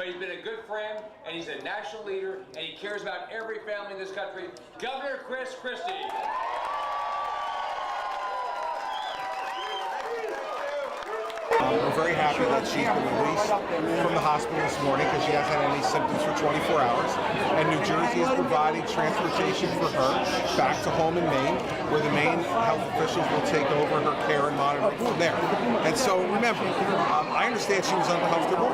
but he's been a good friend, and he's a national leader, and he cares about every family in this country. Governor Christie. We're very happy that she's been released from the hospital this morning because she hasn't had any symptoms for 24 hours. And New Jersey is providing transportation for her back to home in Maine, where the Maine health officials will take over her care and monitoring from there. And so remember, I understand she was uncomfortable,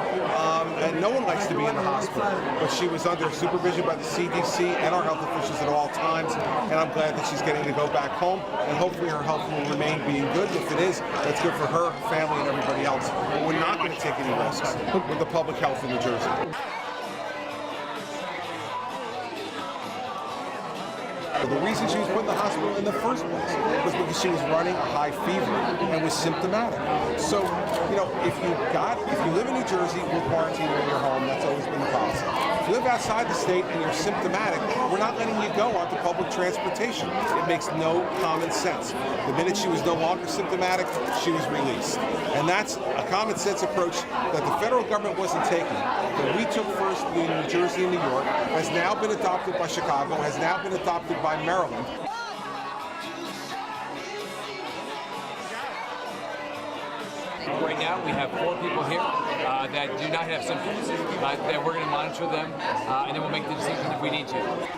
and no one likes to be in the hospital, but she was under supervision by the CDC and our health officials at all times, and I'm glad that she's getting to go back home, and hopefully her health will remain being good. If it is, that's good for her, her family, and everybody else. But we're not going to take any risks with the public health in New Jersey. The reason she was put in the hospital in the first place was because she was running a high fever and was symptomatic. So, you know, if you live in New Jersey, we'll quarantine you in your home. That's always been the policy. If you live outside the state and you're symptomatic, we're not letting you go onto public transportation. It makes no common sense. The minute she was no longer symptomatic, she was released. And that's a common sense approach that the federal government wasn't taking, that we took first in New Jersey and New York, has now been adopted by Chicago, has now been adopted by Maryland. Right now, we have 4 people here that do not have symptoms. That we're going to monitor them, and then we'll make the decision if we need to.